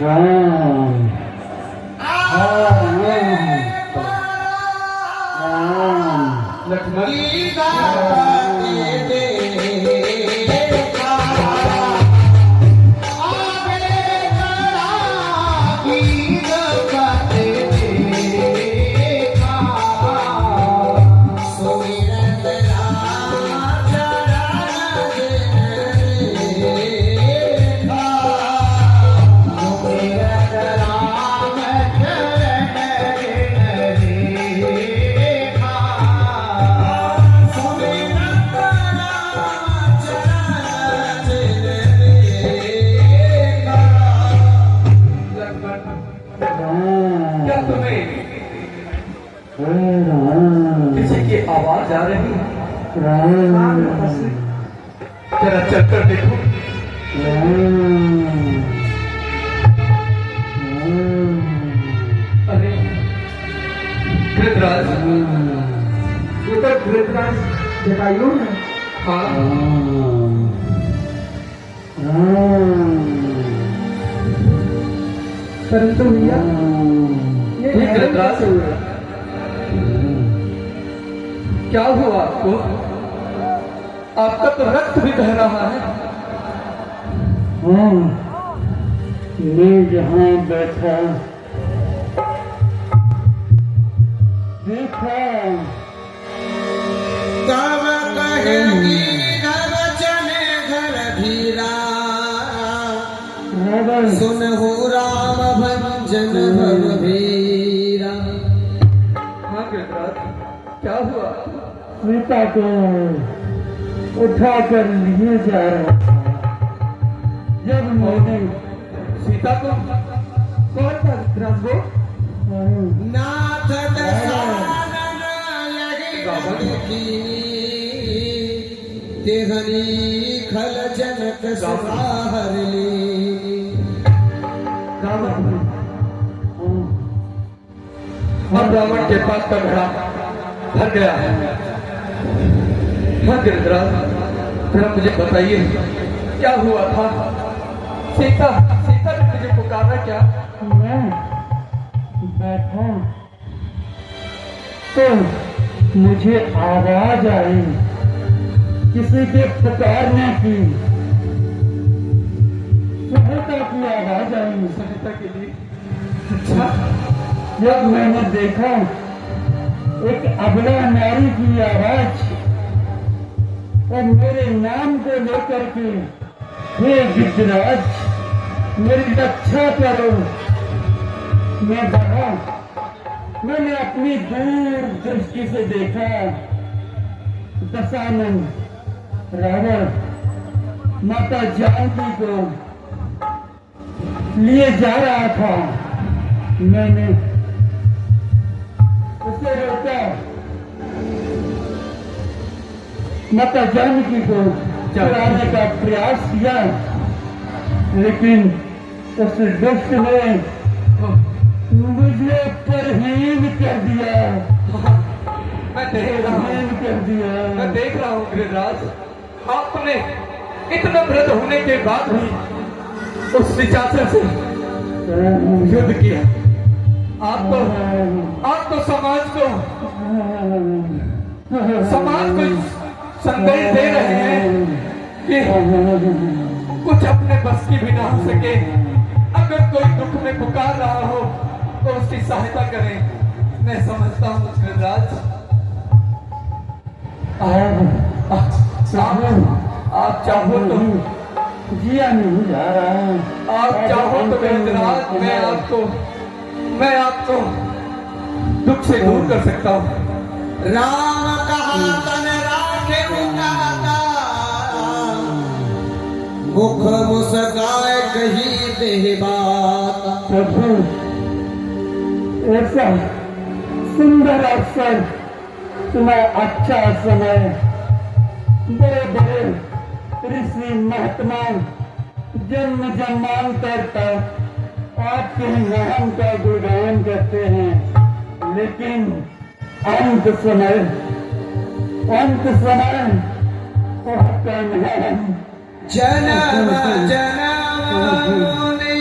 राम किसी की आवाज आ रही है। जरा चलकर देखो। अरे घृतराज, ये तो घृतराज जटायु है। हाँ परंतु भैया ये घृतराज क्या हुआ आपको? आपका तो रक्त भी बह रहा है। मैं जहाँ बैठा देखा तब कहेगी घर चले घर धीरा, सुनहु राम भंजन भवभीरा। हाँ घृतराज, क्या हुआ? सीता को उठा कर लिए जा रहा था। जब मैंने सीता को? कौन था घृतराज वो? नाथ दशानन यही कीनी, तेहनी खल जनक सवाहर ली। अब रावण के पास का घड़ा भर गया है। हाँ गिरिधराज, जरा मुझे बताइए क्या हुआ था? सीता सीता ने मुझे पुकारा क्या? मैं बैठा तो मुझे आवाज आई किसी के पुकारने की। सहायता की आवाज आई। सहायता के लिए? अच्छा। जब मैंने देखा एक अबला नारी की आवाज और मेरे नाम को लेकर के, हे गिरिराज मेरी रक्षा करो। मैं बढ़ा, मैंने अपनी दूर दृष्टि से देखा दशानन रावण माता जानकी को लिए जा रहा था। मैंने उसे रोका, माता जानकी को चुराने का प्रयास किया, लेकिन उस दुष्ट ने मुझे परहीन कर दिया। मैं देख रहा हूँ, परहीन कर दिया। मैं देख रहा हूँ गिरिराज, आपने इतना वृद्ध होने के बाद भी उस निशाचर से युद्ध किया। आप तो समाज को संदेश दे रहे हैं कि कुछ अपने बस की भी ना हो सके, अगर कोई दुख में पुकार रहा हो तो उसकी सहायता करें। मैं समझता हूँ गिरिराज, आप चाहो तो जिया नहीं जा रहा। आप चाहो तो गिरिराज, मैं आपको दुख से दूर कर सकता हूँ। राम कहा तन राखे उतारा, मुख मुस्काए कही दे बात। प्रभु ऐसा सुंदर अवसर, तुम्हें अच्छा समय, बड़े बड़े ऋषि महात्मा जन्म जन्मांतर तक आपके नाम का गुणगान करते हैं, लेकिन अंत समय आपका नाम जन्म जन्म ने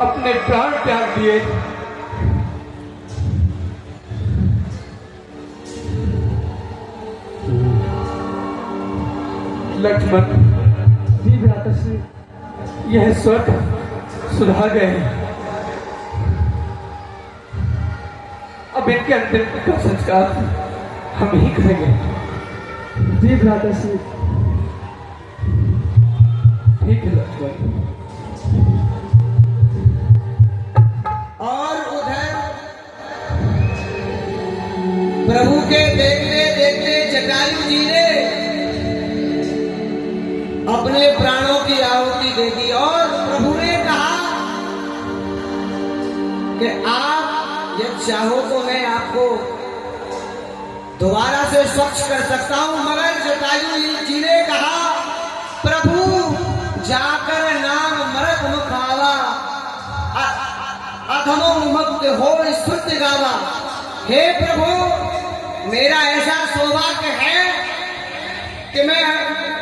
अपने प्राण त्याग दिए। लक्ष्मण, जी भ्राताश्री। यह स्वर्ग सुधार गए हैं। अब इनके अंतिम का संस्कार हम ही करेंगे। जी भ्राताश्री। ठीक है लक्ष्मण। और उधर प्रभु के देखते देखते जटायु जी ने अपने प्राणों की आहुति दे दी और प्रभु ने कहा कि आप यदि चाहो तो मैं आपको दोबारा से स्वच्छ कर सकता हूं। मगर जटायु जी ने कहा, प्रभु जाकर नाम मरत मुख आवा, अधमो मुक्त हो स्तुति गावा। हे प्रभु, मेरा ऐसा सौभाग्य है कि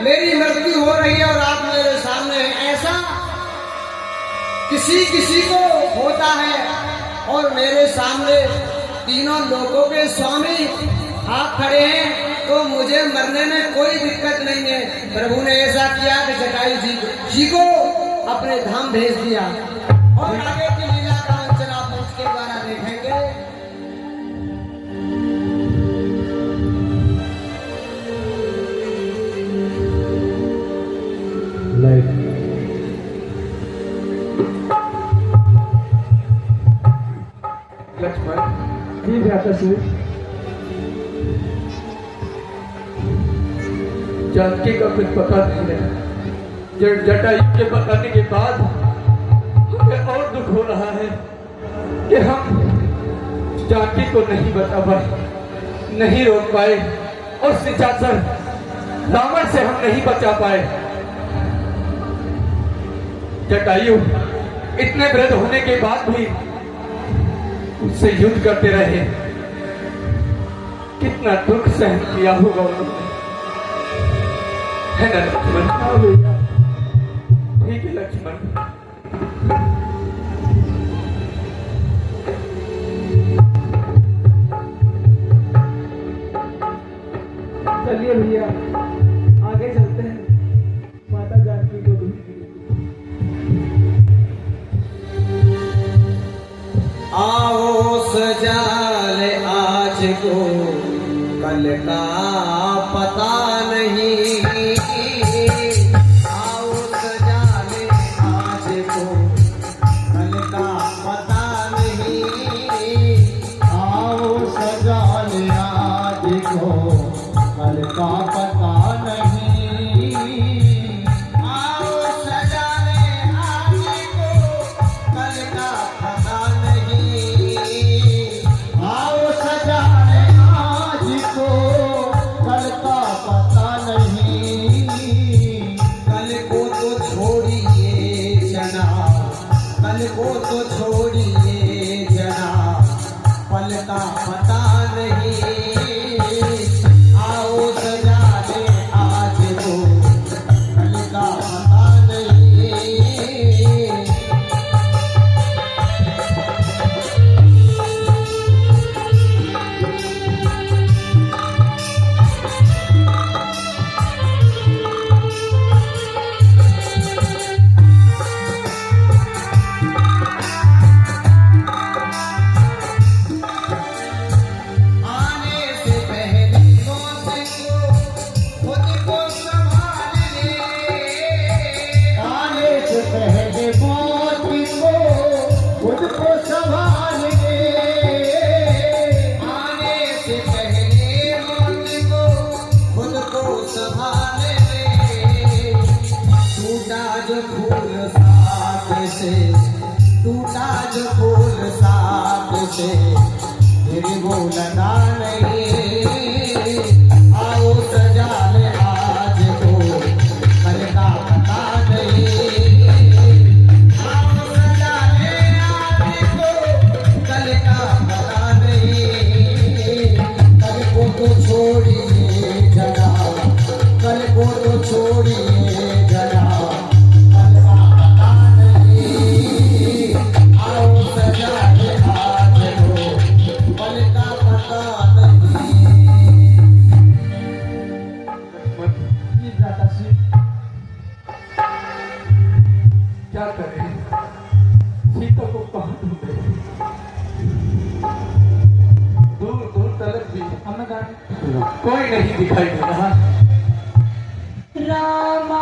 मेरी मृत्यु हो रही है और आप मेरे सामने हैं। ऐसा किसी किसी को होता है और मेरे सामने तीनों लोगों के स्वामी आप खड़े हैं, तो मुझे मरने में कोई दिक्कत नहीं है। प्रभु ने ऐसा किया कि जटायु जी को अपने धाम भेज दिया। और आगे की लीला का मंचन आप उसके द्वारा देखेंगे। लक्ष्मण, जी भ्राताश्री। जानकी का कुछ पता नहीं है। जटायु के बताने के बाद हमें और दुख हो रहा है कि हम जानकी को नहीं बचा पाए, नहीं रोक पाए और निशाचर रावण से हम नहीं बचा पाए। जटायु इतने वृद्ध होने के बाद भी उससे युद्ध करते रहे। कितना दुख सहन किया होगा उन्होंने, है ना लक्ष्मण? हाँ भैया। ठीक है लक्ष्मण। चलिए भैया, आगे चलते हैं। माता जानकी को दूध आओ सजाले आज को कल का पता नहीं। आओ सजाले आज को कल का पता नहीं। आओ सजाले आज को कल का पता नहीं। आओ सजाले आज को कल का पता नहीं। आओ सजाले आज को कल का पता नहीं। कल को तो छोड़िए जना, कल को तो छोड़िए जना, पल का पता नहीं। आओ सजाले आज को कल का पता नहीं। आने सीता को कहाँ ढूंढे? दूर दूर तक भी हमें गाने कोई नहीं दिखाई दे रहा। राम